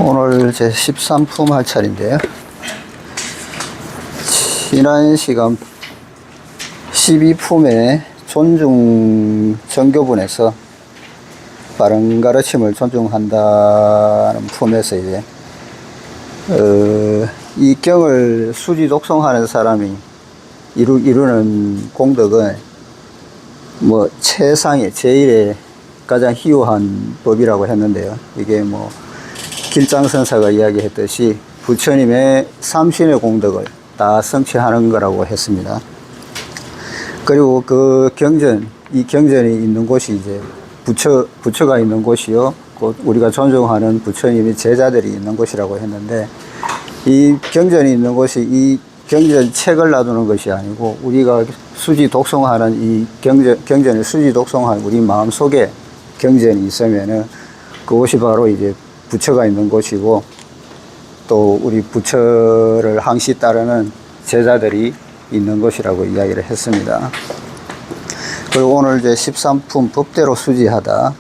오늘 제 13품 할 차례인데요. 지난 시간 12품의 존중 정교분에서 바른 가르침을 존중한다는 품에서 이제 이 경을 수지 독송하는 사람이 이루는 공덕은 뭐 최상의 제일의 가장 희유한 법이라고 했는데요. 이게 뭐 길장선사가 이야기했듯이 부처님의 삼신의 공덕을 다 성취하는 거라고 했습니다. 그리고 그 경전, 이 경전이 있는 곳이 이제 부처가 있는 곳이요, 곧 우리가 존중하는 부처님의 제자들이 있는 곳이라고 했는데, 이 경전이 있는 곳이 이 경전 책을 놔두는 것이 아니고 우리가 수지 독송하는 이 경전을 수지 독송하는 우리 마음속에 경전이 있으면은 그곳이 바로 이제 부처가 있는 곳이고, 또 우리 부처를 항시 따르는 제자들이 있는 곳이라고 이야기를 했습니다. 그리고 오늘 이제 13품 법대로 수지하다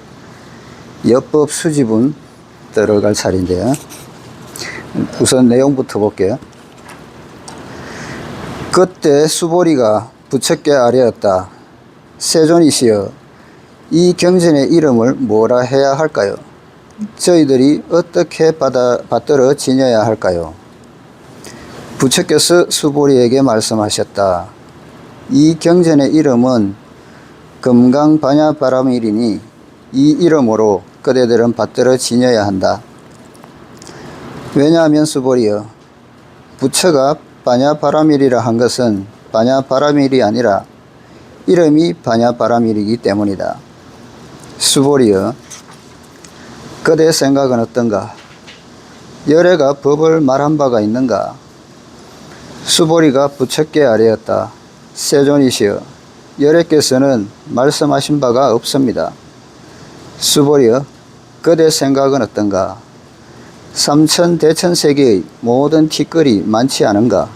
여법 수지분 들어갈 차례인데요. 우선 내용부터 볼게요. 그때 수보리가 부처께 아뢰었다. 세존이시여, 이 경전의 이름을 뭐라 해야 할까요? 저희들이 어떻게 받들어 지녀야 할까요? 부처께서 수보리에게 말씀하셨다. 이 경전의 이름은 금강반야바라밀이니 이 이름으로 그대들은 받들어 지녀야 한다. 왜냐하면 수보리여, 부처가 반야바라밀이라 한 것은 반야바라밀이 아니라 이름이 반야바라밀이기 때문이다. 수보리여, 그대의 생각은 어떤가? 열애가 법을 말한 바가 있는가? 수보리가 부처께 아뢰었다. 세존이시여, 열애께서는 말씀하신 바가 없습니다. 수보리여, 그대의 생각은 어떤가? 삼천대천세계의 모든 티끌이 많지 않은가?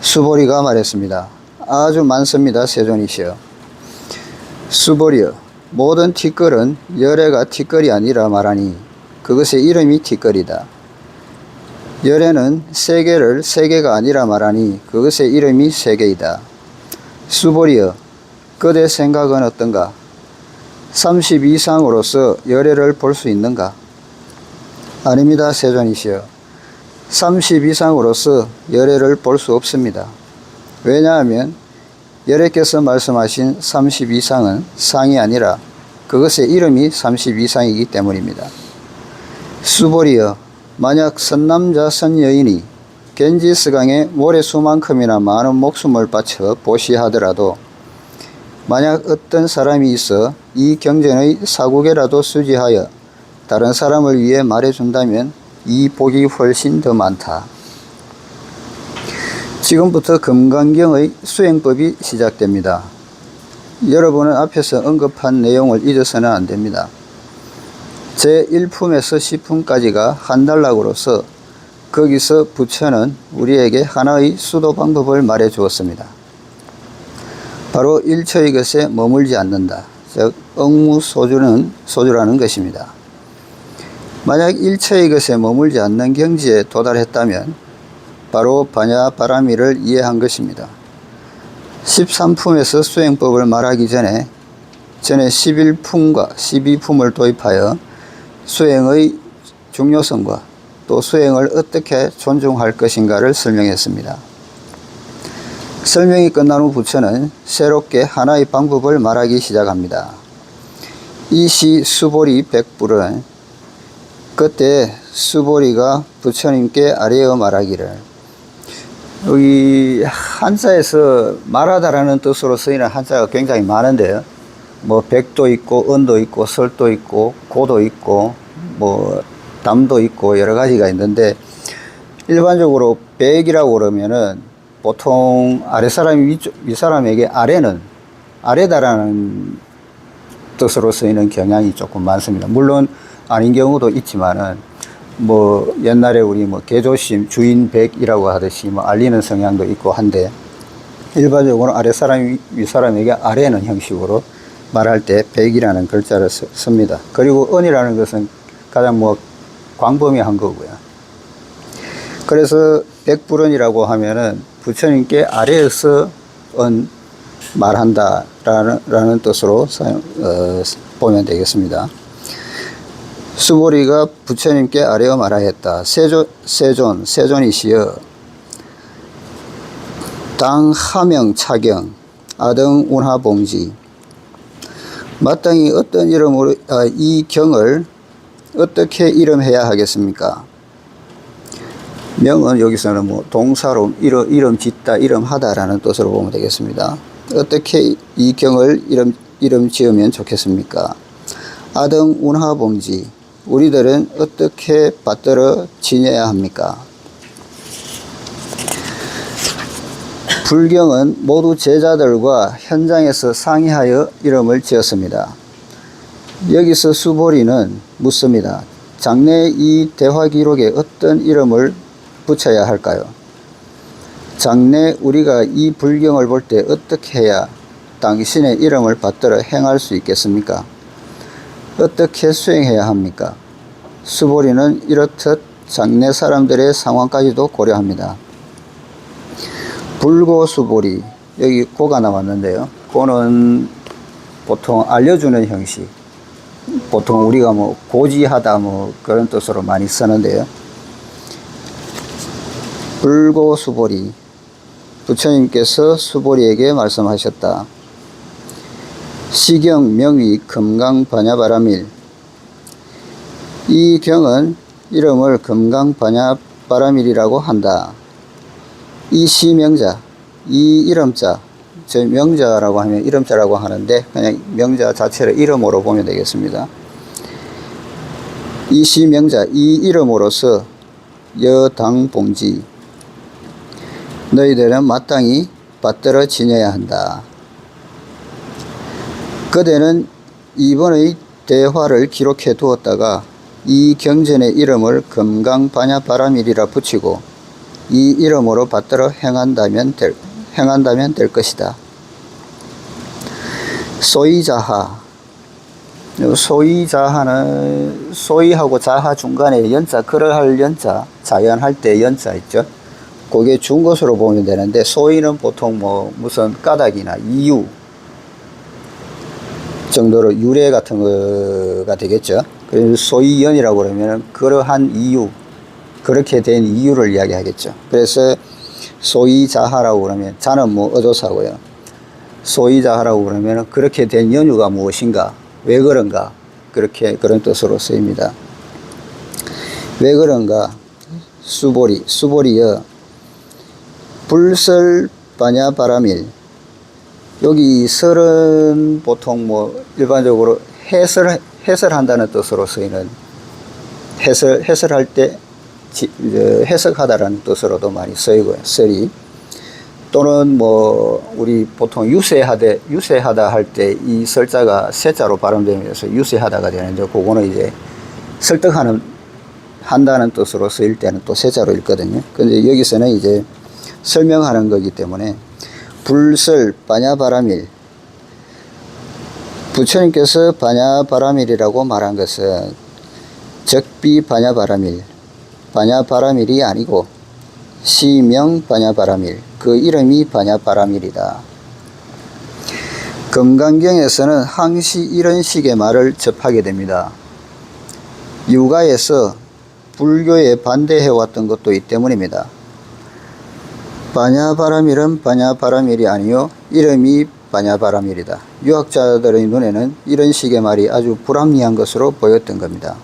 수보리가 말했습니다. 아주 많습니다, 세존이시여. 수보리여, 모든 티끌은 열애가 티끌이 아니라 말하니 그것의 이름이 티끌이다. 열애는 세계를 세계가 아니라 말하니 그것의 이름이 세계이다. 수보리여, 그대 생각은 어떤가? 32상으로서 열애를 볼 수 있는가? 아닙니다, 세존이시여. 32상으로서 열애를 볼 수 없습니다. 왜냐하면 열애께서 말씀하신 32상은 상이 아니라 그것의 이름이 32상이기 때문입니다. 수보리여, 만약 선남자 선여인이 겐지스강에 모래수만큼이나 많은 목숨을 바쳐 보시하더라도 만약 어떤 사람이 있어 이 경전의 사국에라도 수지하여 다른 사람을 위해 말해준다면 이 복이 훨씬 더 많다. 지금부터 금강경의 수행법이 시작됩니다. 여러분은 앞에서 언급한 내용을 잊어서는 안 됩니다. 제1품에서 10품까지가 한 단락으로서 거기서 부처는 우리에게 하나의 수도 방법을 말해 주었습니다. 바로 일처의 것에 머물지 않는다. 즉 억무소주라는 것입니다. 만약 일처의 것에 머물지 않는 경지에 도달했다면 바로 반야바라밀을 이해한 것입니다. 13품에서 수행법을 말하기 전에 11품과 12품을 도입하여 수행의 중요성과 또 수행을 어떻게 존중할 것인가를 설명했습니다. 설명이 끝난 후 부처는 새롭게 하나의 방법을 말하기 시작합니다. 이시 수보리 백불은 그때 수보리가 부처님께 아뢰어 말하기를, 여기 한자에서 말하다라는 뜻으로 쓰이는 한자가 굉장히 많은데요. 뭐 백도 있고 은도 있고 설도 있고 고도 있고 뭐 담도 있고 여러 가지가 있는데, 일반적으로 백이라고 그러면은 보통 아랫사람이 윗사람에게 아래다라는 뜻으로 쓰이는 경향이 조금 많습니다. 물론 아닌 경우도 있지만은 뭐 옛날에 우리 뭐 개조심 주인 백이라고 하듯이 뭐 알리는 성향도 있고 한데, 일반적으로 아랫사람이 윗사람에게 아래는 형식으로 말할 때 백이라는 글자를 씁니다. 그리고 은이라는 것은 가장 뭐 광범위한 거고요. 그래서 백불은이라고 하면은 부처님께 아래에서 말한다 라는 뜻으로 보면 되겠습니다. 수보리가 부처님께 아뢰어 말하였다. 세존이시여 당하명 차경 아등 운하봉지, 마땅히 어떤 이름으로 이 경을 어떻게 이름해야 하겠습니까? 명은 여기서는 뭐 동사로 이름 짓다, 이름하다라는 뜻으로 보면 되겠습니다. 어떻게 이 경을 이름 지으면 좋겠습니까? 아등 운하봉지, 우리들은 어떻게 받들어 지내야 합니까? 불경은 모두 제자들과 현장에서 상의하여 이름을 지었습니다. 여기서 수보리는 묻습니다. 장래 이 대화 기록에 어떤 이름을 붙여야 할까요? 장래 우리가 이 불경을 볼 때 어떻게 해야 당신의 이름을 받들어 행할 수 있겠습니까? 어떻게 수행해야 합니까? 수보리는 이렇듯 장래 사람들의 상황까지도 고려합니다. 불고수보리, 여기 고가 나왔는데요. 고는 보통 알려주는 형식, 보통 우리가 뭐 고지하다 뭐 그런 뜻으로 많이 쓰는데요. 불고수보리, 부처님께서 수보리에게 말씀하셨다. 시경 명위 금강반야바라밀, 이 경은 이름을 금강반야바라밀이라고 한다. 이 시명자, 이 이름자, 저 명자라고 하면 이름자라고 하는데 그냥 명자 자체를 이름으로 보면 되겠습니다. 이 시명자, 이 이름으로서 여당봉지, 너희들은 마땅히 받들어 지내야 한다. 그대는 이번의 대화를 기록해 두었다가 이 경전의 이름을 금강반야바라밀이라 붙이고 이 이름으로 받들어 행한다면 될 것이다. 소이자하, 소이자하는 소이하고 자하 중간에 연자, 그러할 연자, 자연할 때 연자 있죠. 그게 준 것으로 보면 되는데, 소이는 보통 뭐 무슨 까닭이나 이유 정도로 유래 같은 거가 되겠죠. 그래서 소이연이라고 그러면 그러한 이유, 그렇게 된 이유를 이야기하겠죠. 그래서 소이자하라고 그러면, 자는 뭐 어조사고요. 소이자하라고 그러면 그렇게 된 연유가 무엇인가, 왜 그런가, 그런 뜻으로 쓰입니다. 왜 그런가? 수보리여 불설 반야바라밀, 여기 설은 보통 뭐 일반적으로 해설한다는 뜻으로 쓰이는, 해설할 때 해석하다라는 뜻으로도 많이 쓰이고요. 설이, 또는 뭐 우리 보통 유세하다 할 때 이 설자가 세자로 발음되면서 유세하다가 되는데, 그거는 이제 한다는 뜻으로 쓰일 때는 또 세자로 읽거든요. 근데 여기서는 이제 설명하는 거기 때문에 불설 반야바라밀, 부처님께서 반야바라밀이라고 말한 것은 적비 반야바라밀, 반야바라밀이 아니고 시명 반야바라밀, 그 이름이 반야바라밀이다. 금강경에서는 항시 이런 식의 말을 접하게 됩니다. 유가에서 불교에 반대해왔던 것도 이 때문입니다. 반야바라밀은 반야바라밀이 아니요 이름이 반야바라밀이다. 유학자들의 눈에는 이런 식의 말이 아주 불합리한 것으로 보였던 겁니다.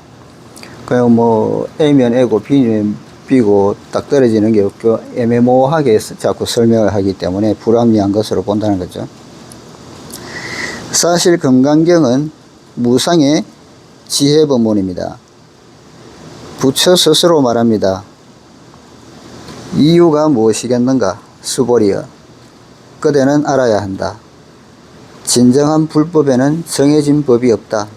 그냥 뭐 A면 A고 B면 B고 딱 떨어지는 게 없고 애매모호하게 자꾸 설명을 하기 때문에 불합리한 것으로 본다는 거죠. 사실 금강경은 무상의 지혜본문입니다. 부처 스스로 말합니다. 이유가 무엇이겠는가? 수보리여. 그대는 알아야 한다. 진정한 불법에는 정해진 법이 없다.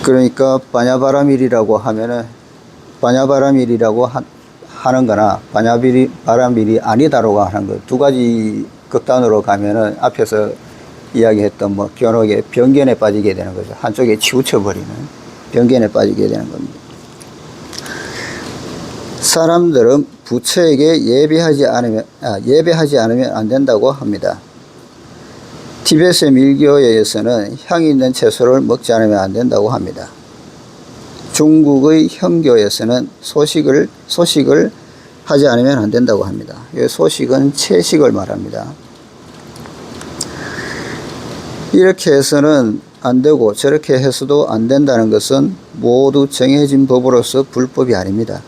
그러니까 바냐바라밀이라고 하면은 바냐바라밀이라고 하는 거나 바냐바라밀이 아니다라고 하는 거 두 가지 극단으로 가면은 앞에서 이야기했던 뭐 견옥의 변견에 빠지게 되는 거죠. 한쪽에 치우쳐버리는 변견에 빠지게 되는 겁니다. 사람들은 부처에게 예배하지 않으면 안 된다고 합니다. 티베트의 밀교에서는 향이 있는 채소를 먹지 않으면 안 된다고 합니다. 중국의 현교에서는 소식을 하지 않으면 안 된다고 합니다. 이 소식은 채식을 말합니다. 이렇게 해서는 안 되고 저렇게 해서도 안 된다는 것은 모두 정해진 법으로서 불법이 아닙니다.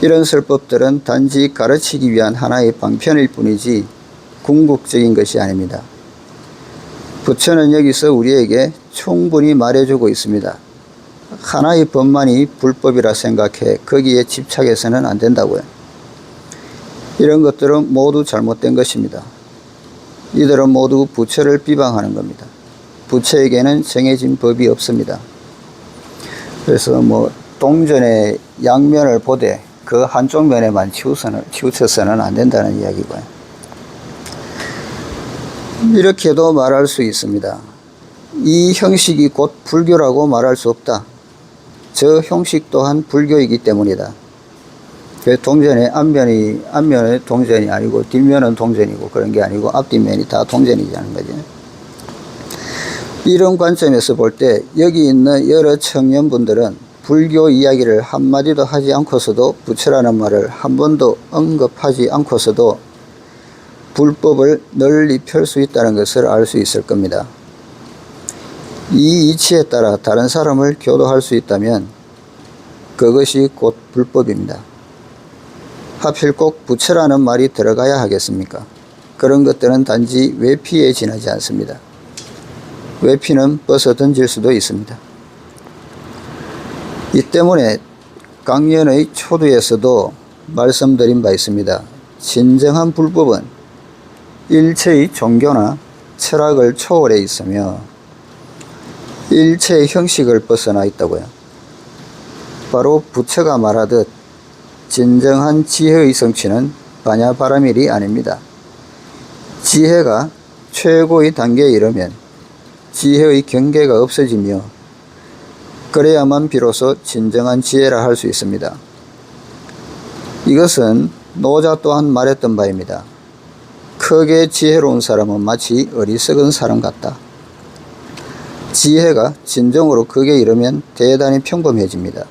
이런 설법들은 단지 가르치기 위한 하나의 방편일 뿐이지 궁극적인 것이 아닙니다. 부처는 여기서 우리에게 충분히 말해주고 있습니다. 하나의 법만이 불법이라 생각해 거기에 집착해서는 안 된다고요. 이런 것들은 모두 잘못된 것입니다. 이들은 모두 부처를 비방하는 겁니다. 부처에게는 정해진 법이 없습니다. 그래서 뭐 동전의 양면을 보되 그 한쪽 면에만 치우쳐서는 안 된다는 이야기고요. 이렇게도 말할 수 있습니다. 이 형식이 곧 불교라고 말할 수 없다. 저 형식 또한 불교이기 때문이다. 동전의 앞면의 동전이 아니고 뒷면은 동전이고 그런 게 아니고 앞뒷면이 다 동전이라는 거죠. 이런 관점에서 볼 때 여기 있는 여러 청년분들은 불교 이야기를 한마디도 하지 않고서도 부처라는 말을 한 번도 언급하지 않고서도 불법을 널리 펼 수 있다는 것을 알 수 있을 겁니다. 이 이치에 따라 다른 사람을 교도할 수 있다면 그것이 곧 불법입니다. 하필 꼭 부처라는 말이 들어가야 하겠습니까? 그런 것들은 단지 외피에 지나지 않습니다. 외피는 벗어 던질 수도 있습니다. 이 때문에 강연의 초두에서도 말씀드린 바 있습니다. 진정한 불법은 일체의 종교나 철학을 초월해 있으며 일체의 형식을 벗어나 있다고요. 바로 부처가 말하듯 진정한 지혜의 성취는 바냐바라밀이 아닙니다. 지혜가 최고의 단계에 이르면 지혜의 경계가 없어지며 그래야만 비로소 진정한 지혜라 할 수 있습니다. 이것은 노자 또한 말했던 바입니다. 크게 지혜로운 사람은 마치 어리석은 사람 같다. 지혜가 진정으로 크게 이르면 대단히 평범해집니다.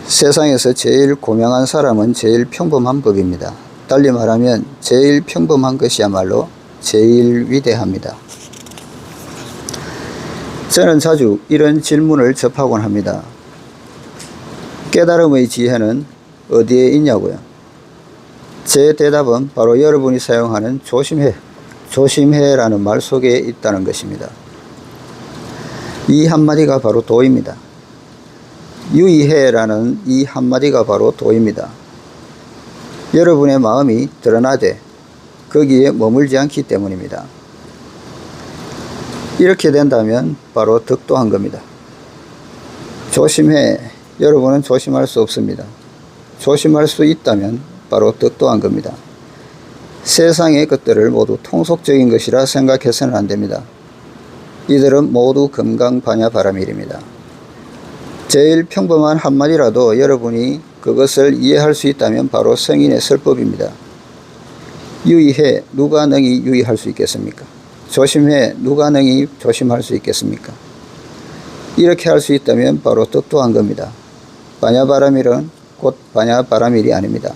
세상에서 제일 고명한 사람은 제일 평범한 법입니다. 달리 말하면 제일 평범한 것이야말로 제일 위대합니다. 저는 자주 이런 질문을 접하곤 합니다. 깨달음의 지혜는 어디에 있냐고요? 제 대답은 바로 여러분이 사용하는 조심해라는 말 속에 있다는 것입니다. 이 한마디가 바로 도입니다. 유의해라는 이 한마디가 바로 도입니다. 여러분의 마음이 드러나되 거기에 머물지 않기 때문입니다. 이렇게 된다면 바로 득도한 겁니다. 조심해. 여러분은 조심할 수 없습니다. 조심할 수 있다면 바로 득도한 겁니다. 세상의 것들을 모두 통속적인 것이라 생각해서는 안 됩니다. 이들은 모두 금강바냐바라밀입니다. 제일 평범한 한마디라도 여러분이 그것을 이해할 수 있다면 바로 성인의 설법입니다. 유의해. 누가 능히 유의할 수 있겠습니까? 조심해. 누가 능히 조심할 수 있겠습니까? 이렇게 할 수 있다면 바로 득도한 겁니다. 바냐바라밀은 곧 바냐바라밀이 아닙니다.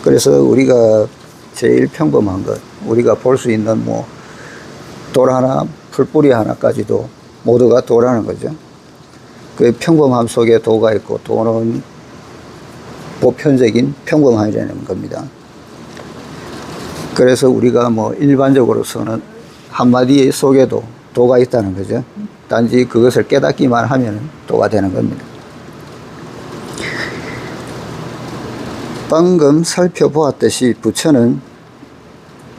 그래서 우리가 제일 평범한 것, 우리가 볼 수 있는 뭐 돌 하나, 풀뿌리 하나까지도 모두가 도라는 거죠. 그 평범함 속에 도가 있고 도는 보편적인 평범함이라는 겁니다. 그래서 우리가 뭐 일반적으로서는 한마디 속에도 도가 있다는 거죠. 단지 그것을 깨닫기만 하면 도가 되는 겁니다. 방금 살펴보았듯이 부처는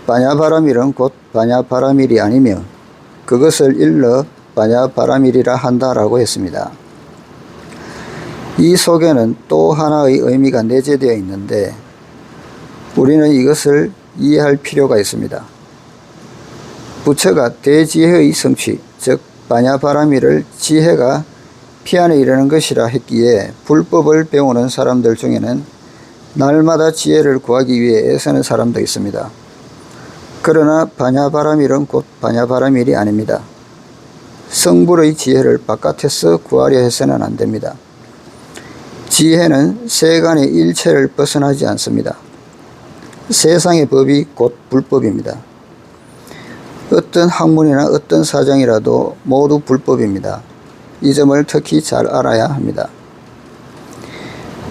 반야바라밀은 곧 반야바라밀이 아니며 그것을 일러 반야바라밀이라 한다라고 했습니다. 이 속에는 또 하나의 의미가 내재되어 있는데 우리는 이것을 이해할 필요가 있습니다. 부처가 대지혜의 성취, 즉 반야바라밀을 지혜가 피안에 이르는 것이라 했기에 불법을 배우는 사람들 중에는 날마다 지혜를 구하기 위해 애쓰는 사람도 있습니다. 그러나 반야바라밀은 곧 반야바라밀이 아닙니다. 성불의 지혜를 바깥에서 구하려 해서는 안 됩니다. 지혜는 세간의 일체를 벗어나지 않습니다. 세상의 법이 곧 불법입니다. 어떤 학문이나 어떤 사정이라도 모두 불법입니다. 이 점을 특히 잘 알아야 합니다.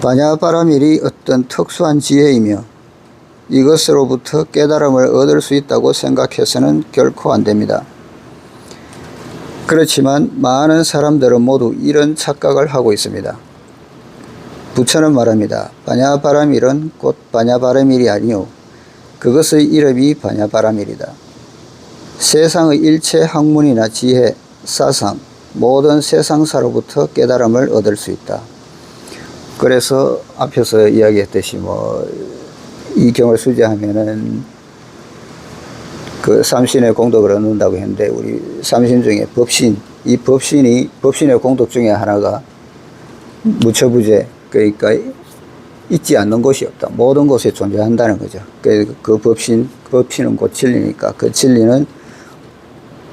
반야바라밀이 어떤 특수한 지혜이며 이것으로부터 깨달음을 얻을 수 있다고 생각해서는 결코 안 됩니다. 그렇지만 많은 사람들은 모두 이런 착각을 하고 있습니다. 부처는 말합니다. 반야바라밀은 곧 반야바라밀이 아니요 그것의 이름이 반야바라밀이다. 세상의 일체 학문이나 지혜, 사상, 모든 세상사로부터 깨달음을 얻을 수 있다. 그래서 앞에서 이야기했듯이 이 경을 수제하면은 그 삼신의 공덕을 얻는다고 했는데 우리 삼신 중에 법신, 이 법신의 공덕 중에 하나가 무처부재, 그러니까 있지 않는 곳이 없다. 모든 곳에 존재한다는 거죠. 그 법신은 곧 진리니까 그 진리는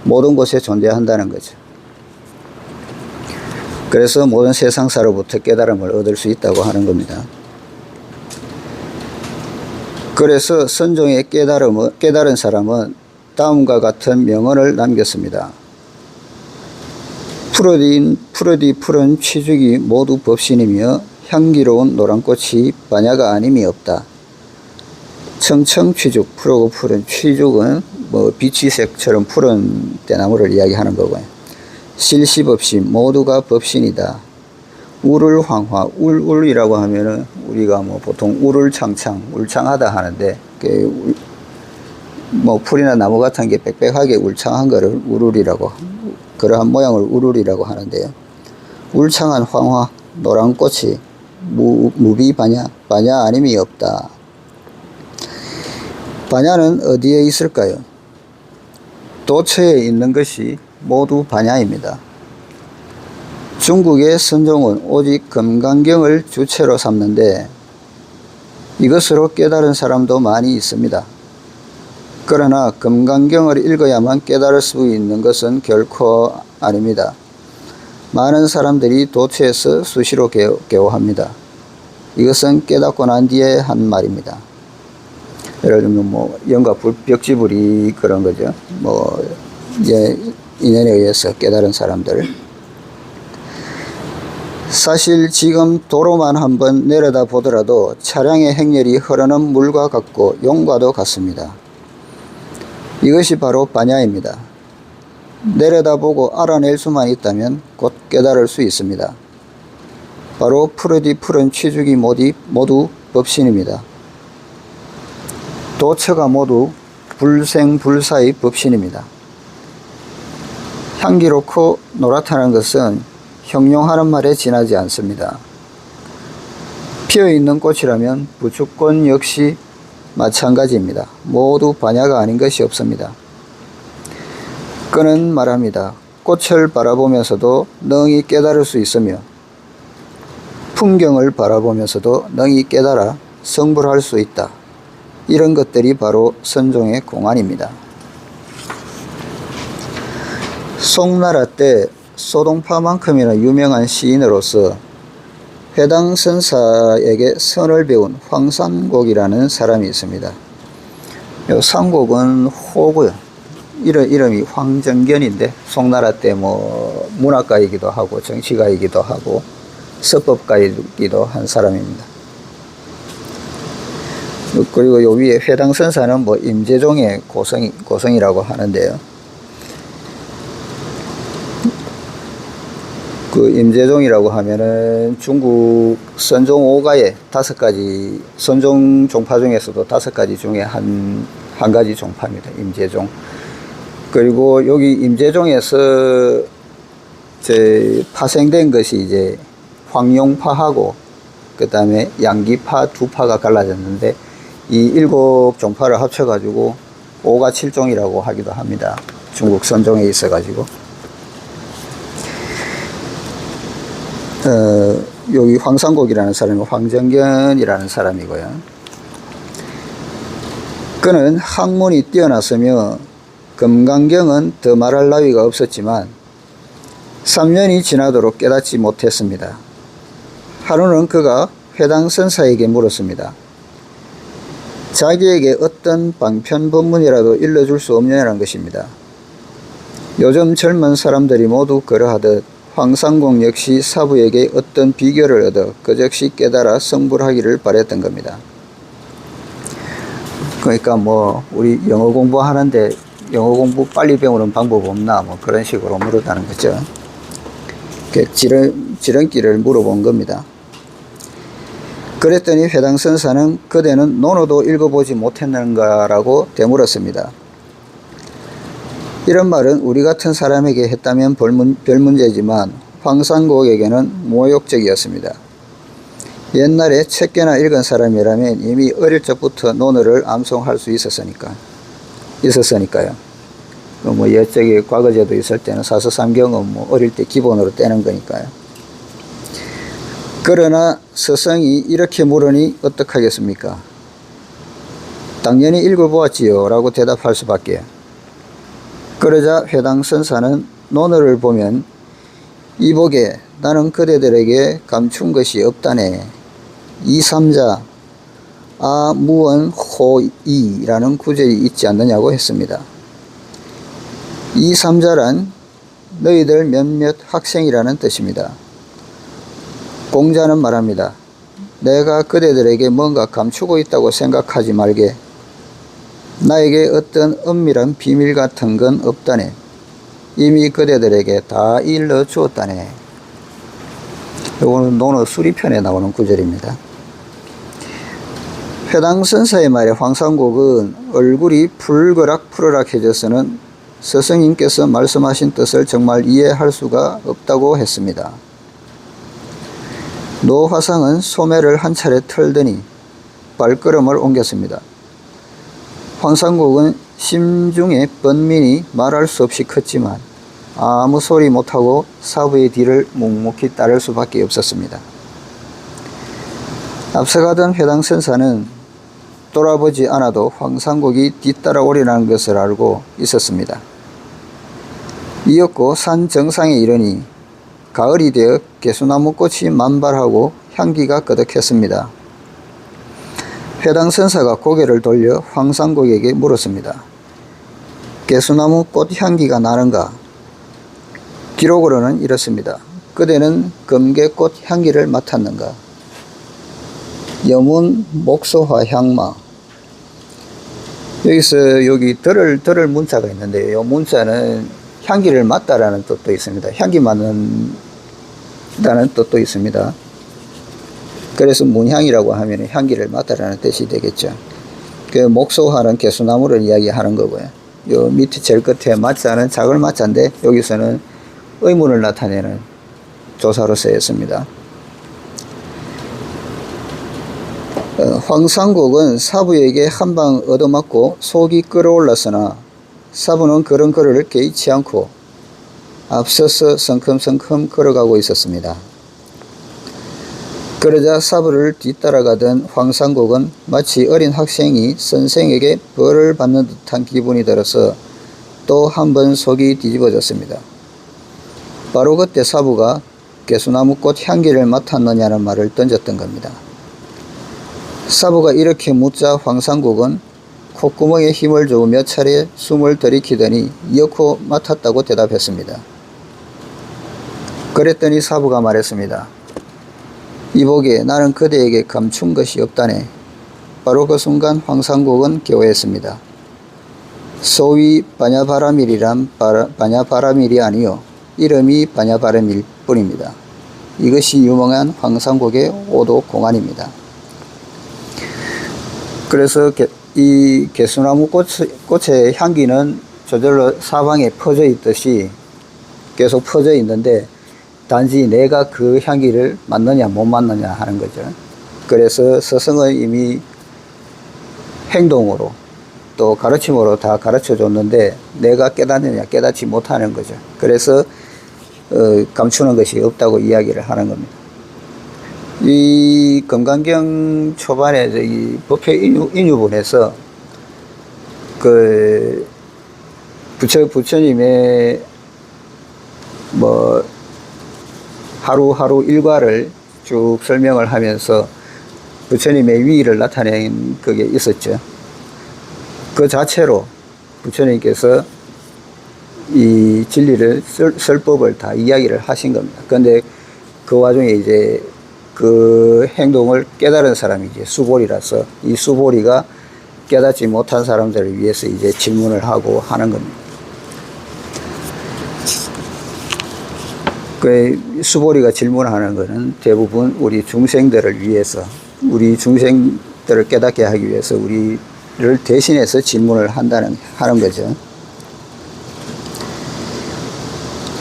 모든 곳에 존재한다는 거죠. 그래서 모든 세상사로부터 깨달음을 얻을 수 있다고 하는 겁니다. 그래서 선종의 깨달은 사람은 다음과 같은 명언을 남겼습니다. 푸른 취죽이 모두 법신이며 향기로운 노란꽃이 반야가 아님이 없다. 청청취죽, 푸르고 푸른 취죽은 비치색처럼 푸른 대나무를 이야기하는 거고요. 실시법신, 모두가 법신이다. 울울황화, 울이라고 하면은 우리가 보통 울창하다 하는데 풀이나 나무 같은 게 빽빽하게 울창한 거를 울울이라고, 그러한 모양을 울울이라고 하는데요. 울창한 황화, 노란 꽃이 무비반야, 반야 아님이 없다. 반야는 어디에 있을까요? 도처에 있는 것이 모두 반야입니다. 중국의 선종은 오직 금강경을 주체로 삼는데 이것으로 깨달은 사람도 많이 있습니다. 그러나 금강경을 읽어야만 깨달을 수 있는 것은 결코 아닙니다. 많은 사람들이 도처에서 수시로 개호합니다. 이것은 깨닫고 난 뒤에 한 말입니다. 예를 들면 영과 벽지불이 그런 거죠. 인연에 의해서 깨달은 사람들. 사실 지금 도로만 한번 내려다 보더라도 차량의 행렬이 흐르는 물과 같고 용과도 같습니다. 이것이 바로 반야입니다. 내려다보고 알아낼 수만 있다면 곧 깨달을 수 있습니다. 바로 푸른 취죽이 모두 법신입니다. 도처가 모두 불생불사의 법신입니다. 향기롭고 노랗다는 것은 형용하는 말에 지나지 않습니다. 피어있는 꽃이라면 부축꽃 역시 마찬가지입니다. 모두 반야가 아닌 것이 없습니다. 그는 말합니다. 꽃을 바라보면서도 능히 깨달을 수 있으며 풍경을 바라보면서도 능히 깨달아 성불할 수 있다. 이런 것들이 바로 선종의 공안입니다. 송나라 때 소동파만큼이나 유명한 시인으로서 회당선사에게 선을 배운 황산곡이라는 사람이 있습니다. 이 산곡은 호고요. 이름이 황정견인데 송나라 때 문학가이기도 하고 정치가이기도 하고 서법가이기도 한 사람입니다. 그리고 요 위에 회당선사는 임재종의 고성이라고 하는데요. 그 임재종이라고 하면은 중국 선종 5가의 5가지 선종 종파 중에서도 5가지 중에 한 가지 종파입니다. 임재종. 그리고 여기 임재종에서 파생된 것이 이제 황룡파하고 그 다음에 양기파 2파가 갈라졌는데 이 7종파를 합쳐가지고 5가 7종이라고 하기도 합니다. 중국 선종에 있어가지고. 여기 황상곡이라는 사람이 황정견이라는 사람이고요. 그는 학문이 뛰어났으며 금강경은 더 말할 나위가 없었지만 3년이 지나도록 깨닫지 못했습니다. 하루는 그가 회당선사에게 물었습니다. 자기에게 어떤 방편법문이라도 일러줄 수 없느냐는 것입니다. 요즘 젊은 사람들이 모두 그러하듯 황상곡 역시 사부에게 어떤 비결을 얻어 그 즉시 깨달아 성불하기를 바랬던 겁니다. 그러니까 뭐 우리 영어 공부하는데 영어 공부 빨리 배우는 방법 없나 뭐 그런 식으로 물었다는 거죠. 지름길을 물어본 겁니다. 그랬더니 회당선사는 그대는 논어도 읽어보지 못했는가라고 되물었습니다. 이런 말은 우리 같은 사람에게 했다면 별 문제지만 황상곡에게는 모욕적이었습니다. 옛날에 책 꽤나 읽은 사람이라면 이미 어릴 적부터 논어를 암송할 수 있었으니까요. 뭐 옛적에 과거제도 있을 때는 사서삼경은 뭐 어릴 때 기본으로 떼는 거니까요. 그러나 스승이 이렇게 물으니 어떡하겠습니까? 당연히 읽어보았지요 라고 대답할 수밖에. 그러자 회당선사는 논어를 보면 이보게 나는 그대들에게 감춘 것이 없다네. 이삼자 아무원호이라는 구절이 있지 않느냐고 했습니다. 이삼자란 너희들 몇몇 학생이라는 뜻입니다. 공자는 말합니다. 내가 그대들에게 뭔가 감추고 있다고 생각하지 말게. 나에게 어떤 은밀한 비밀 같은 건 없다네. 이미 그대들에게 다 일러주었다네. 이거는 논어 수리편에 나오는 구절입니다. 회당선사의 말에 황상곡은 얼굴이 푸르락해져서는 스승님께서 말씀하신 뜻을 정말 이해할 수가 없다고 했습니다. 노화상은 소매를 한 차례 털더니 발걸음을 옮겼습니다. 황상곡은 심중의 번민이 말할 수 없이 컸지만 아무 소리 못하고 사부의 뒤를 묵묵히 따를 수밖에 없었습니다. 앞서가던 회당선사는 돌아보지 않아도 황상곡이 뒤따라오리라는 것을 알고 있었습니다. 이었고 산 정상에 이르니 가을이 되어 개수나무 꽃이 만발하고 향기가 거득했습니다. 회당선사가 고개를 돌려 황상곡에게 물었습니다. 개수나무 꽃 향기가 나는가? 기록으로는 이렇습니다. 그대는 금계꽃 향기를 맡았는가? 여문 목소화 향마. 여기 들을 문자가 있는데 이 문자는 향기를 맡다라는 뜻도 있습니다. 향기 맡는다는 뜻도 있습니다. 그래서 문향이라고 하면 향기를 맡다라는 뜻이 되겠죠. 그 목소화는 개수나무를 이야기하는 거고요. 요 밑에 제일 끝에 마자는 작을 마자인데 여기서는 의문을 나타내는 조사로 쓰였습니다. 황상곡은 사부에게 한 방 얻어맞고 속이 끓어올랐으나 사부는 그런 그를 개의치 않고 앞서서 성큼성큼 걸어가고 있었습니다. 그러자 사부를 뒤따라가던 황상곡은 마치 어린 학생이 선생에게 벌을 받는 듯한 기분이 들어서 또 한 번 속이 뒤집어졌습니다. 바로 그때 사부가 개수나무 꽃 향기를 맡았느냐는 말을 던졌던 겁니다. 사부가 이렇게 묻자 황상곡은 콧구멍에 힘을 주어 몇 차례 숨을 들이키더니 이어코 맡았다고 대답했습니다. 그랬더니 사부가 말했습니다. 이보게 나는 그대에게 감춘 것이 없다네. 바로 그 순간 황상곡은 개호했습니다. 소위 바냐바라밀이란 바냐바라밀이 아니요 이름이 바냐바라밀 뿐입니다. 이것이 유명한 황산곡의 오도 공안입니다. 그래서 이 개수나무 꽃의 향기는 저절로 사방에 퍼져 있듯이 계속 퍼져 있는데, 단지 내가 그 향기를 맡느냐 못 맡느냐 하는 거죠. 그래서 스승은 이미 행동으로 또 가르침으로 다 가르쳐 줬는데 내가 깨닫느냐 깨닫지 못하는 거죠. 그래서 감추는 것이 없다고 이야기를 하는 겁니다. 이 금강경 초반에 이 법회 인유본에서 그 부처님의 뭐 하루하루 일과를 쭉 설명을 하면서 부처님의 위의를 나타낸 그게 있었죠. 그 자체로 부처님께서 이 진리를 설법을 다 이야기를 하신 겁니다. 그런데 그 와중에 이제 그 행동을 깨달은 사람이 이제 수보리라서 이 수보리가 깨닫지 못한 사람들을 위해서 이제 질문을 하고 하는 겁니다. 그 수보리가 질문하는 것은 대부분 우리 중생들을 위해서, 우리 중생들을 깨닫게 하기 위해서 우리를 대신해서 질문을 하는 거죠.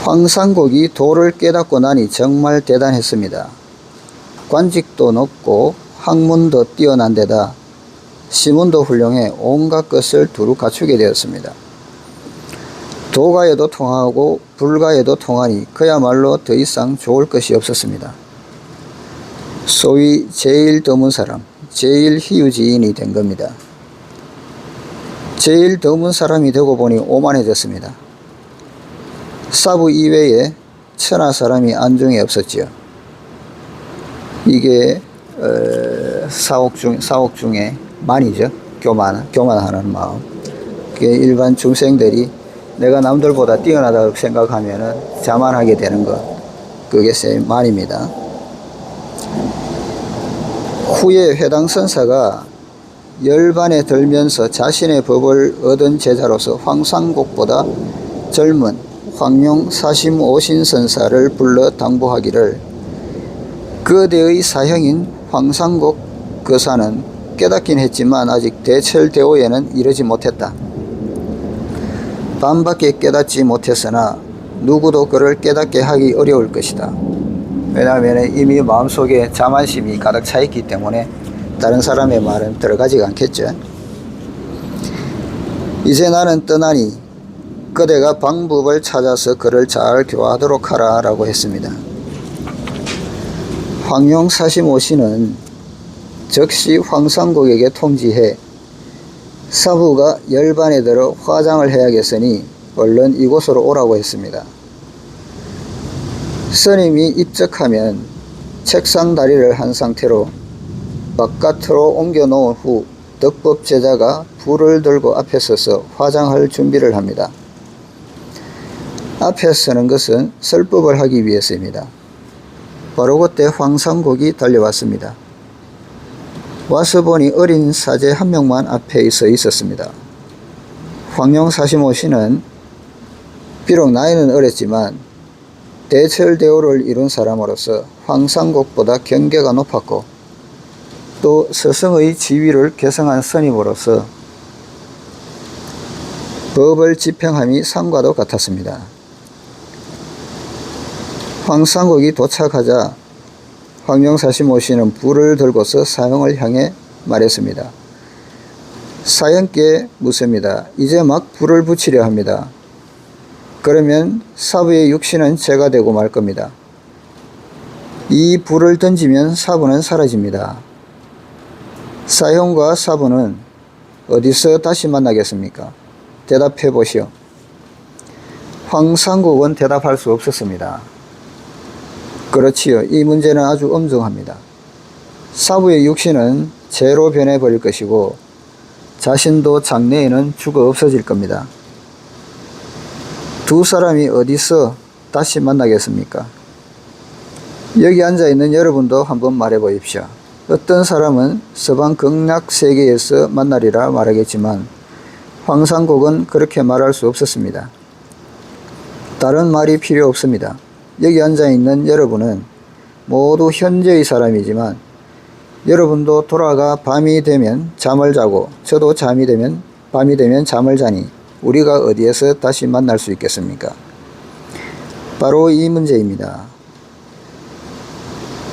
황산곡이 도를 깨닫고 나니 정말 대단했습니다. 관직도 높고 학문도 뛰어난 데다 시문도 훌륭해 온갖 것을 두루 갖추게 되었습니다. 도가에도 통하고 불가에도 통하니 그야말로 더 이상 좋을 것이 없었습니다. 소위 제일 드문 사람, 제일 희유지인이 된 겁니다. 제일 드문 사람이 되고 보니 오만해졌습니다. 사부 이외에 천하 사람이 안중에 없었지요. 이게 사옥 중에 만이죠. 교만하는 마음. 일반 중생들이 내가 남들보다 뛰어나다고 생각하면은 자만하게 되는 것, 그게 만입니다. 후에 회당선사가 열반에 들면서 자신의 법을 얻은 제자로서 황산곡보다 젊은 황룡 사심오신 선사를 불러 당부하기를, 거대의 사형인 황산곡 거사는 깨닫긴 했지만 아직 대철대오에는 이르지 못했다. 반밖에 깨닫지 못했으나 누구도 그를 깨닫게 하기 어려울 것이다. 왜냐하면 이미 마음속에 자만심이 가득 차 있기 때문에 다른 사람의 말은 들어가지가 않겠죠. 이제 나는 떠나니 그대가 방법을 찾아서 그를 잘 교화하도록 하라 라고 했습니다. 황룡 사심오신은 즉시 황산곡에게 통지해 사부가 열반에 들어 화장을 해야겠으니 얼른 이곳으로 오라고 했습니다. 스님이 입적하면 책상 다리를 한 상태로 바깥으로 옮겨 놓은 후 덕법 제자가 불을 들고 앞에 서서 화장할 준비를 합니다. 앞에 서는 것은 설법을 하기 위해서입니다. 바로 그때 황산곡이 달려왔습니다. 와서 보니 어린 사제 한 명만 앞에 서 있었습니다. 황룡 사심오신은 비록 나이는 어렸지만 대철대오를 이룬 사람으로서 황산곡보다 경계가 높았고 또 스승의 지위를 계승한 스님으로서 법을 집행함이 상과도 같았습니다. 황산곡이 도착하자 황룡 사심오신은 불을 들고서 사형을 향해 말했습니다. 사형께 묻습니다. 이제 막 불을 붙이려 합니다. 그러면 사부의 육신은 제가 되고 말 겁니다. 이 불을 던지면 사부는 사라집니다. 사형과 사부는 어디서 다시 만나겠습니까? 대답해 보시오. 황산곡은 대답할 수 없었습니다. 그렇지요. 이 문제는 아주 엄중합니다. 사부의 육신은 재로 변해버릴 것이고 자신도 장래에는 죽어 없어질 겁니다. 두 사람이 어디서 다시 만나겠습니까? 여기 앉아있는 여러분도 한번 말해 보십시오. 어떤 사람은 서방 극락 세계에서 만나리라 말하겠지만 황산곡은 그렇게 말할 수 없었습니다. 다른 말이 필요 없습니다. 여기 앉아있는 여러분은 모두 현재의 사람이지만 여러분도 돌아가 밤이 되면 잠을 자고 저도 밤이 되면 잠을 자니 우리가 어디에서 다시 만날 수 있겠습니까? 바로 이 문제입니다.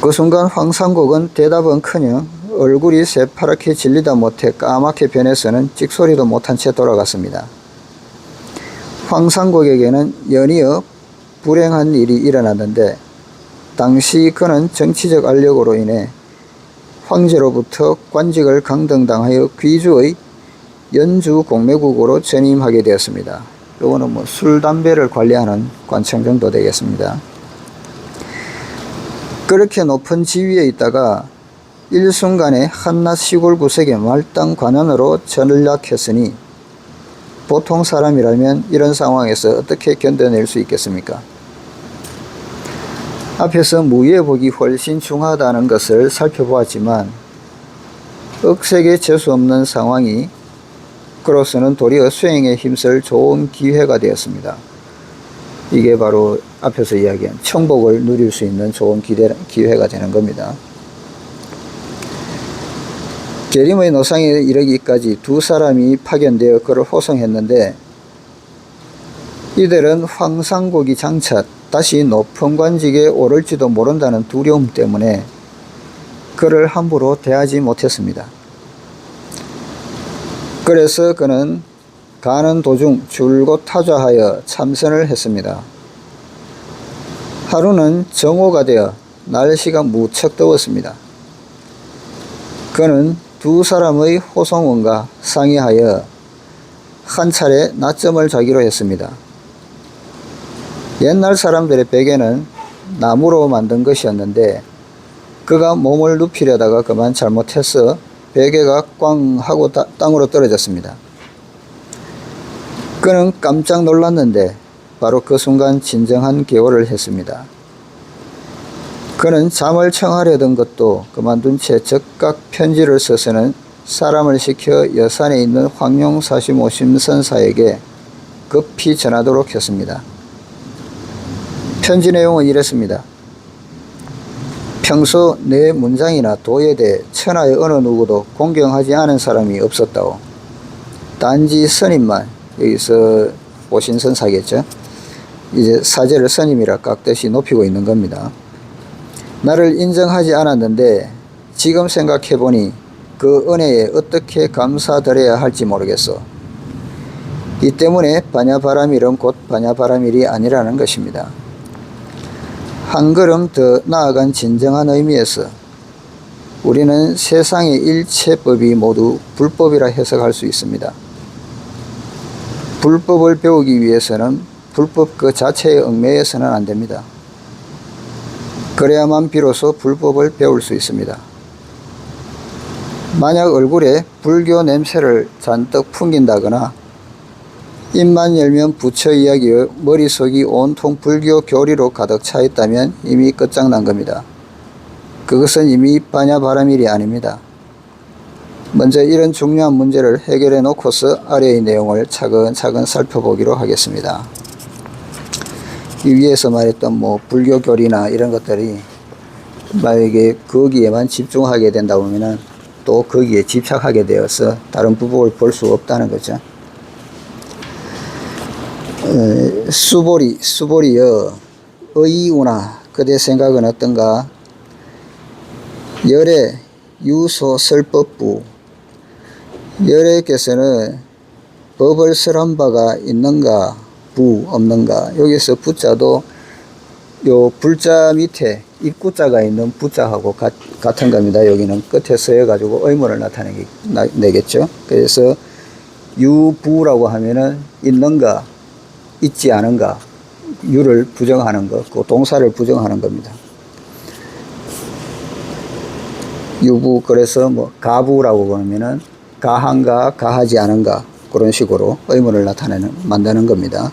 그 순간 황상국은 대답은커녕 얼굴이 새파랗게 질리다 못해 까맣게 변해서는 찍소리도 못한 채 돌아갔습니다. 황상국에게는 연이어 불행한 일이 일어났는데 당시 그는 정치적 알력으로 인해 황제로부터 관직을 강등당하여 귀주의 연주 공매국으로 전임하게 되었습니다. 요거는 뭐 술, 담배를 관리하는 관청 정도 되겠습니다. 그렇게 높은 지위에 있다가 일순간에 한낱 시골 구석의 말단 관원으로 전락했으니 보통 사람이라면 이런 상황에서 어떻게 견뎌낼 수 있겠습니까? 앞에서 무예복이 훨씬 중하다는 것을 살펴보았지만 억세게 재수없는 상황이 그로서는 도리어 수행에 힘쓸 좋은 기회가 되었습니다. 이게 바로 앞에서 이야기한 청복을 누릴 수 있는 좋은 기회가 되는 겁니다. 계림의 노상에 이르기까지 두 사람이 파견되어 그를 호송했는데 이들은 황상국이 장차 다시 높은 관직에 오를지도 모른다는 두려움 때문에 그를 함부로 대하지 못했습니다. 그래서 그는 가는 도중 줄곧 타좌하여 참선을 했습니다. 하루는 정오가 되어 날씨가 무척 더웠습니다. 그는 두 사람의 호송원과 상의하여 한 차례 낮잠을 자기로 했습니다. 옛날 사람들의 베개는 나무로 만든 것이었는데 그가 몸을 눕히려다가 그만 잘못해서 베개가 꽝 하고 땅으로 떨어졌습니다. 그는 깜짝 놀랐는데 바로 그 순간 진정한 개호를 했습니다. 그는 잠을 청하려던 것도 그만둔 채 즉각 편지를 써서는 사람을 시켜 여산에 있는 황룡사시모 심선사에게 급히 전하도록 했습니다. 편지 내용은 이랬습니다. 평소 내 문장이나 도에 대해 천하의 어느 누구도 공경하지 않은 사람이 없었다오. 단지 스님만, 여기서 오신선사겠죠. 이제 사제를 스님이라 깍듯이 높이고 있는 겁니다. 나를 인정하지 않았는데 지금 생각해보니 그 은혜에 어떻게 감사드려야 할지 모르겠어. 이 때문에 반야바라밀은 곧 반야바라밀이 아니라는 것입니다. 한 걸음 더 나아간 진정한 의미에서 우리는 세상의 일체법이 모두 불법이라 해석할 수 있습니다. 불법을 배우기 위해서는 불법 그 자체에 얽매여서는 안 됩니다. 그래야만 비로소 불법을 배울 수 있습니다. 만약 얼굴에 불교 냄새를 잔뜩 풍긴다거나 입만 열면 부처 이야기여 머릿속이 온통 불교 교리로 가득 차 있다면 이미 끝장난 겁니다. 그것은 이미 반야바라밀이 아닙니다. 먼저 이런 중요한 문제를 해결해 놓고서 아래의 내용을 차근차근 살펴보기로 하겠습니다. 이 위에서 말했던 뭐 불교 교리나 이런 것들이 만약에 거기에만 집중하게 된다 보면은 또 거기에 집착하게 되어서 다른 부분을 볼 수 없다는 거죠. 수보리여 의우나 그대 생각은 어떤가? 열애 유소설법부 열애께서는 법을 설한 바가 있는가 부 없는가? 여기서 부자도 요 불자 밑에 입구자가 있는 부자하고 같은 겁니다. 여기는 끝에 서여 가지고 의문을 나타내겠죠. 그래서 유부라고 하면은 있는가 있지 않은가 유를 부정하는 것, 그 동사를 부정하는 겁니다. 유부 그래서 뭐 가부라고 보면은 가한가 가하지 않은가 그런 식으로 의문을 만드는 겁니다.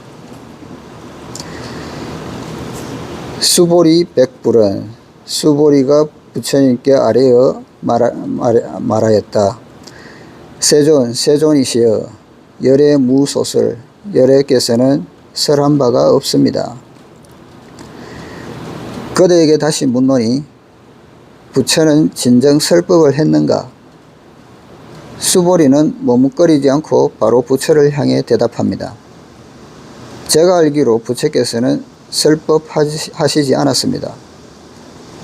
수보리 백불은 수보리가 부처님께 아뢰어 말하였다. 세존이시여 열애 무소설 열애께서는 설한 바가 없습니다. 그대에게 다시 묻노니 부처는 진정 설법을 했는가? 수보리는 머뭇거리지 않고 바로 부처를 향해 대답합니다. 제가 알기로 부처께서는 설법하시지 않았습니다.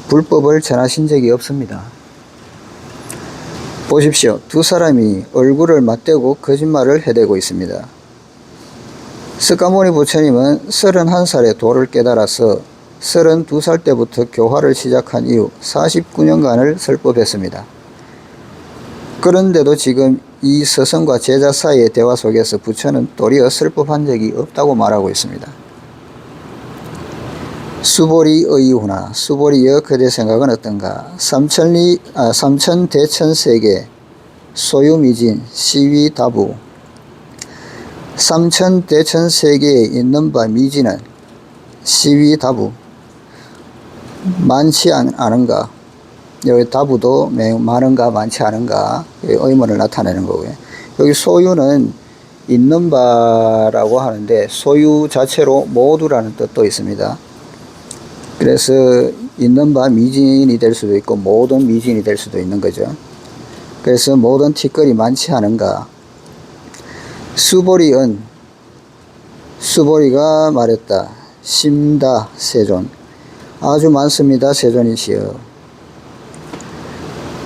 불법을 전하신 적이 없습니다. 보십시오. 두 사람이 얼굴을 맞대고 거짓말을 해대고 있습니다. 스가모니 부처님은 31살에 도를 깨달아서 32살 때부터 교화를 시작한 이후 49년간을 설법했습니다. 그런데도 지금 이 스승과 제자 사이의 대화 속에서 부처는 도리어 설법한 적이 없다고 말하고 있습니다. 수보리의후나 수보리여 그대 생각은 어떤가? 삼천대천세계 소유미진 시위다부 삼천대천세계에 있는 바 미진은 시위다부 많지 않은가? 여기 다부도 매우 많은가 많지 않은가 의문을 나타내는 거고요. 여기 소유는 있는 바라고 하는데 소유 자체로 모두라는 뜻도 있습니다. 그래서 있는 바 미진이 될 수도 있고 모든 미진이 될 수도 있는 거죠. 그래서 모든 티끌이 많지 않은가. 수보리가 말했다. 심다 세존 아주 많습니다. 세존이시여.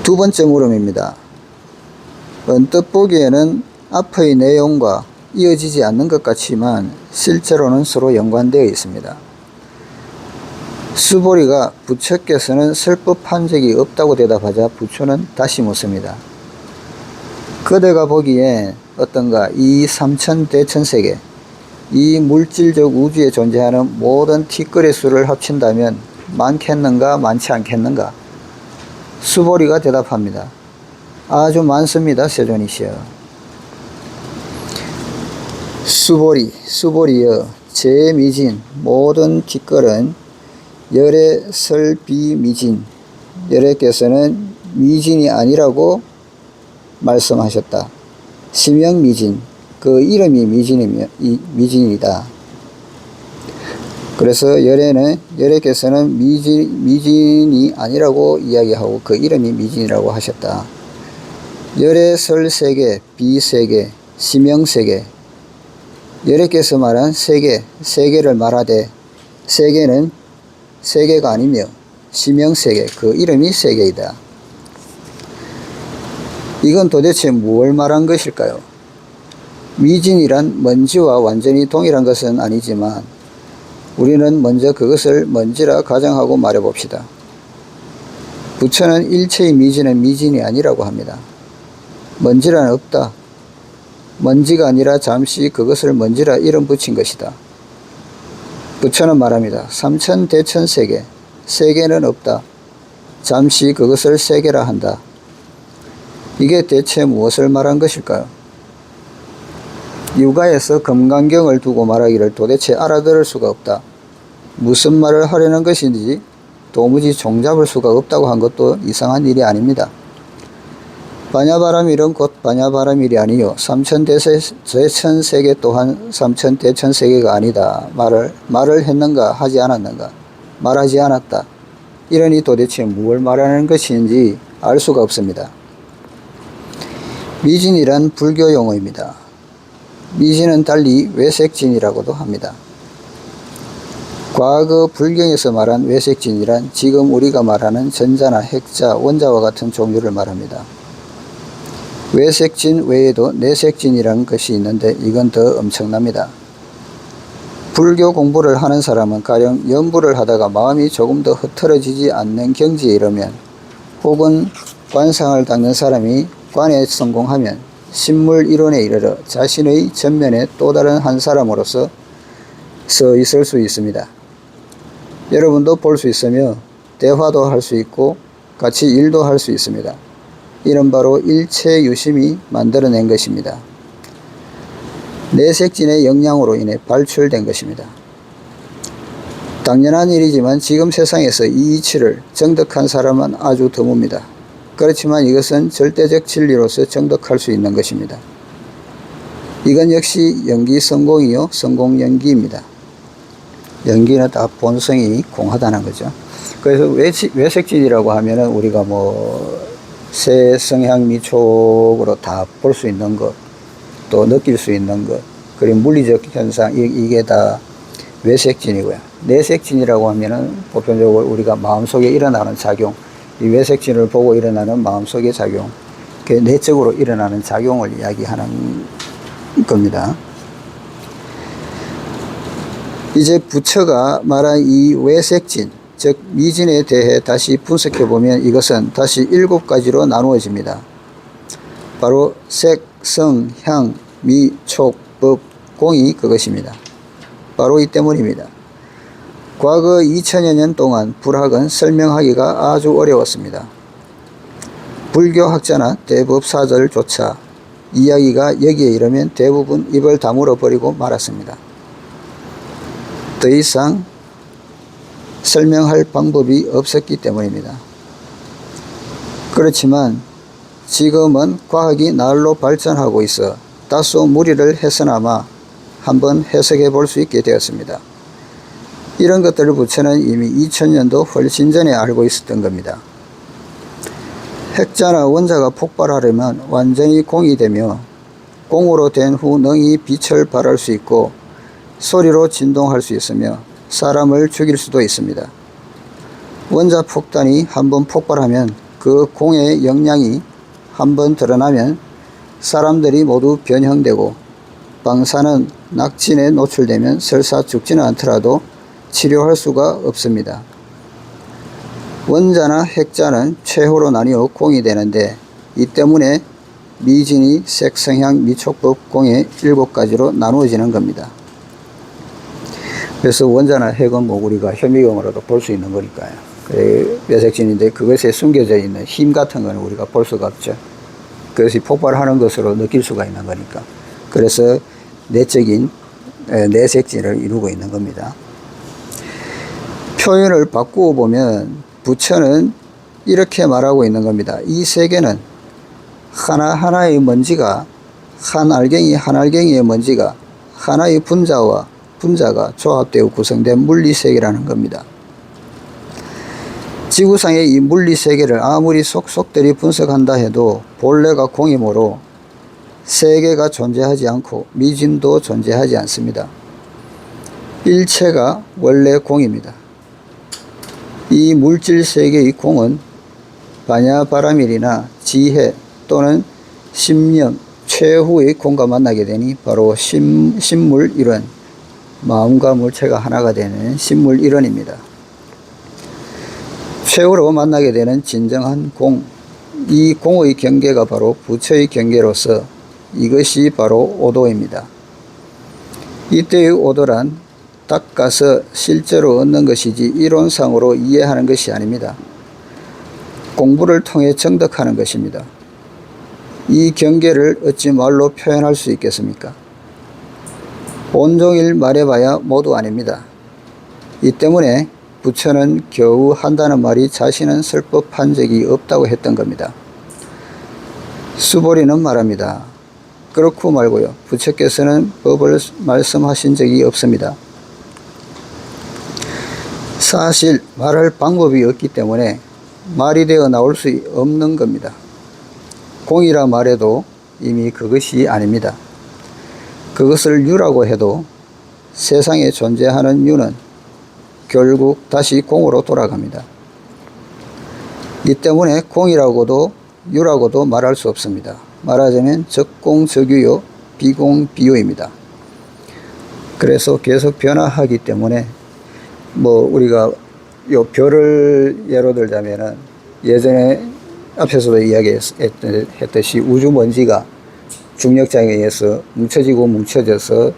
두 번째 물음입니다. 언뜻 보기에는 앞의 내용과 이어지지 않는 것 같지만 실제로는 서로 연관되어 있습니다. 수보리가 부처께서는 설법한 적이 없다고 대답하자 부처는 다시 묻습니다. 그대가 보기에 어떤가? 이 삼천대천세계 이 물질적 우주에 존재하는 모든 티끌의 수를 합친다면 많겠는가 많지 않겠는가? 수보리가 대답합니다. 아주 많습니다. 세존이시여. 수보리여 제 미진 모든 티끌은 열의 설비미진 열애께서는 미진이 아니라고 말씀하셨다. 심영미진 그 이름이 미진이다. 그래서 열애께서는 미진이 아니라고 이야기하고 그 이름이 미진이라고 하셨다. 열의 설세계, 비세계, 심영세계 열애께서 말한 세계를 말하되 세계는 세계가 아니며 심영세계 그 이름이 세계이다. 이건 도대체 무엇을 말한 것일까요? 미진이란 먼지와 완전히 동일한 것은 아니지만 우리는 먼저 그것을 먼지라 가정하고 말해봅시다. 부처는 일체의 미진은 미진이 아니라고 합니다. 먼지란 없다. 먼지가 아니라 잠시 그것을 먼지라 이름 붙인 것이다. 부처는 말합니다. 삼천대천세계 세계는 없다. 잠시 그것을 세계라 한다. 이게 대체 무엇을 말한 것일까요? 육아에서 금강경을 두고 말하기를 도대체 알아들을 수가 없다. 무슨 말을 하려는 것인지 도무지 종잡을 수가 없다고 한 것도 이상한 일이 아닙니다. 반야바라밀은 곧 반야바라밀이 아니요 삼천대천세계 또한 삼천대천세계가 아니다. 말을 했는가 하지 않았는가? 말하지 않았다. 이러니 도대체 무엇을 말하는 것인지 알 수가 없습니다. 미진이란 불교 용어입니다. 미진은 달리 외색진이라고도 합니다. 과거 불경에서 말한 외색진이란 지금 우리가 말하는 전자나 핵자, 원자와 같은 종류를 말합니다. 외색진 외에도 내색진이라는 것이 있는데 이건 더 엄청납니다. 불교 공부를 하는 사람은 가령 연부를 하다가 마음이 조금 더 흐트러지지 않는 경지에 이르면 혹은 관상을 닦는 사람이 관에 성공하면 신물 이론에 이르러 자신의 전면에 또 다른 한 사람으로서 서 있을 수 있습니다. 여러분도 볼 수 있으며 대화도 할 수 있고 같이 일도 할 수 있습니다. 이는 바로 일체유심이 만들어낸 것입니다. 내색진의 영향으로 인해 발출된 것입니다. 당연한 일이지만 지금 세상에서 이 이치를 정득한 사람은 아주 드뭅니다. 그렇지만 이것은 절대적 진리로서 정득할 수 있는 것입니다. 이건 역시 연기성공이요 성공연기입니다. 연기는 다 본성이 공하다는 거죠. 그래서 외색진이라고 하면은 우리가 뭐 세성향 미촉으로 다 볼 수 있는 것, 또 느낄 수 있는 것, 그리고 물리적 현상, 이게 다 외색진이고요. 내색진이라고 하면은 보편적으로 우리가 마음속에 일어나는 작용, 이 외색진을 보고 일어나는 마음속의 작용, 그 내적으로 일어나는 작용을 이야기하는 겁니다. 이제 부처가 말한 이 외색진, 즉 미진에 대해 다시 분석해 보면 이것은 다시 7가지로 나누어집니다. 바로 색, 성, 향, 미, 촉, 법, 공이 그것입니다. 바로 이 때문입니다. 과거 2000여 년 동안 불학은 설명하기가 아주 어려웠습니다. 불교학자나 대법사절조차 이야기가 여기에 이르면 대부분 입을 다물어 버리고 말았습니다. 더 이상 설명할 방법이 없었기 때문입니다. 그렇지만 지금은 과학이 날로 발전하고 있어 다소 무리를 해서나마 한번 해석해 볼 수 있게 되었습니다. 이런 것들을 부처는 이미 2000년도 훨씬 전에 알고 있었던 겁니다. 핵자나 원자가 폭발하려면 완전히 공이 되며 공으로 된 후 능히 빛을 발할 수 있고 소리로 진동할 수 있으며 사람을 죽일 수도 있습니다. 원자 폭탄이 한번 폭발하면 그 공의 영향이 한번 드러나면 사람들이 모두 변형되고 방사는 낙진에 노출되면 설사 죽지는 않더라도 치료할 수가 없습니다. 원자나 핵자는 최후로 나뉘어 공이 되는데 이 때문에 미진이 색성향 미촉법 공의 7가지로 나누어지는 겁니다. 그래서 원자나 핵은 뭐 우리가 현미경으로도 볼 수 있는 거니까요. 외색진인데 그것에 숨겨져 있는 힘 같은 거는 우리가 볼 수가 없죠. 그것이 폭발하는 것으로 느낄 수가 있는 거니까. 그래서 내적인 내색진을 이루고 있는 겁니다. 표현을 바꾸어 보면 부처는 이렇게 말하고 있는 겁니다. 이 세계는 하나하나의 먼지가 한 알갱이의 먼지가 하나의 분자가 조합되어 구성된 물리세계라는 겁니다. 지구상의 이 물리세계를 아무리 속속들이 분석한다 해도 본래가 공이므로 세계가 존재하지 않고 미진도 존재하지 않습니다. 일체가 원래 공입니다. 이 물질세계의 공은 반야바라밀이나 지혜 또는 심령, 최후의 공과 만나게 되니 바로 신물일원, 마음과 물체가 하나가 되는 신물일원입니다. 최후로 만나게 되는 진정한 공, 이 공의 경계가 바로 부처의 경계로서 이것이 바로 오도입니다. 이때의 오도란 닦아서 실제로 얻는 것이지 이론상으로 이해하는 것이 아닙니다. 공부를 통해 정득하는 것입니다. 이 경계를 어찌 말로 표현할 수 있겠습니까? 온종일 말해봐야 모두 아닙니다. 이 때문에 부처는 겨우 한다는 말이 자신은 쓸 법한 적이 없다고 했던 겁니다. 수보리는 말합니다. 그렇고 말고요. 부처께서는 법을 말씀하신 적이 없습니다. 사실 말할 방법이 없기 때문에 말이 되어 나올 수 없는 겁니다. 공이라 말해도 이미 그것이 아닙니다. 그것을 유라고 해도 세상에 존재하는 유는 결국 다시 공으로 돌아갑니다. 이 때문에 공이라고도 유라고도 말할 수 없습니다. 말하자면 적공적유요, 비공비유입니다. 그래서 계속 변화하기 때문에 우리가 요 별을 예로 들자면은 예전에 앞에서도 이야기했듯이 우주먼지가 중력장에 의해서 뭉쳐지고 뭉쳐져서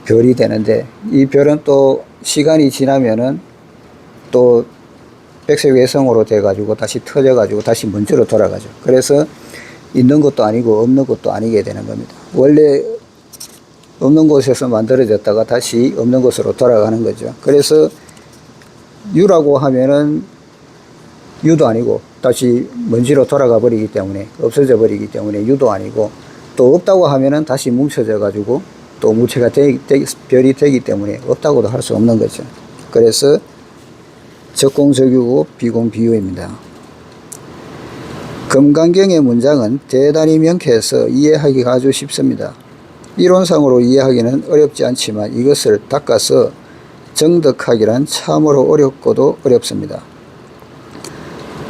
별이 되는데 이 별은 또 시간이 지나면은 또 백색외성으로 돼가지고 다시 터져가지고 다시 먼지로 돌아가죠. 그래서 있는 것도 아니고 없는 것도 아니게 되는 겁니다. 원래 없는 곳에서 만들어졌다가 다시 없는 곳으로 돌아가는 거죠. 그래서 유라고 하면은 유도 아니고 다시 먼지로 돌아가 버리기 때문에 없어져 버리기 때문에 유도 아니고 또 없다고 하면은 다시 뭉쳐져 가지고 또 무체가 별이 되기 때문에 없다고도 할 수 없는 거죠. 그래서 적공적이고 비공비유입니다. 금강경의 문장은 대단히 명쾌해서 이해하기가 아주 쉽습니다. 이론상으로 이해하기는 어렵지 않지만 이것을 닦아서 정덕하기란 참으로 어렵고도 어렵습니다.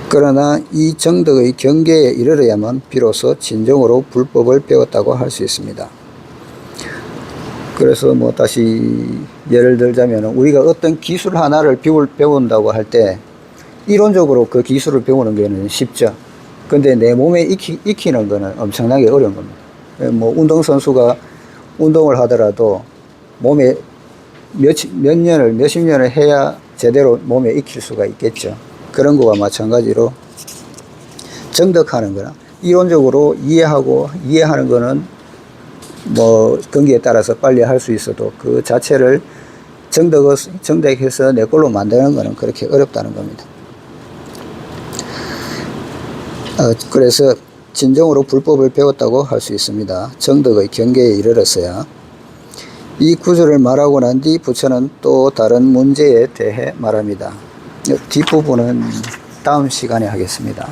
그러나 이 정덕의 경계에 이르러야만 비로소 진정으로 불법을 배웠다고 할 수 있습니다. 그래서 뭐 다시 예를 들자면 우리가 어떤 기술 하나를 배운다고 할 때 이론적으로 그 기술을 배우는 게는 쉽죠. 근데 내 몸에 익히는 거는 엄청나게 어려운 겁니다. 뭐 운동선수가 운동을 하더라도 몸에 몇십 년을 해야 제대로 몸에 익힐 수가 있겠죠. 그런 거와 마찬가지로 정덕하는 거나 이론적으로 이해하는 거는 뭐 경기에 따라서 빨리 할 수 있어도 그 자체를 정덕해서 내 걸로 만드는 거는 그렇게 어렵다는 겁니다. 그래서 진정으로 불법을 배웠다고 할 수 있습니다. 정덕의 경계에 이르렀어야. 이 구절을 말하고 난 뒤 부처는 또 다른 문제에 대해 말합니다. 뒷부분은 다음 시간에 하겠습니다.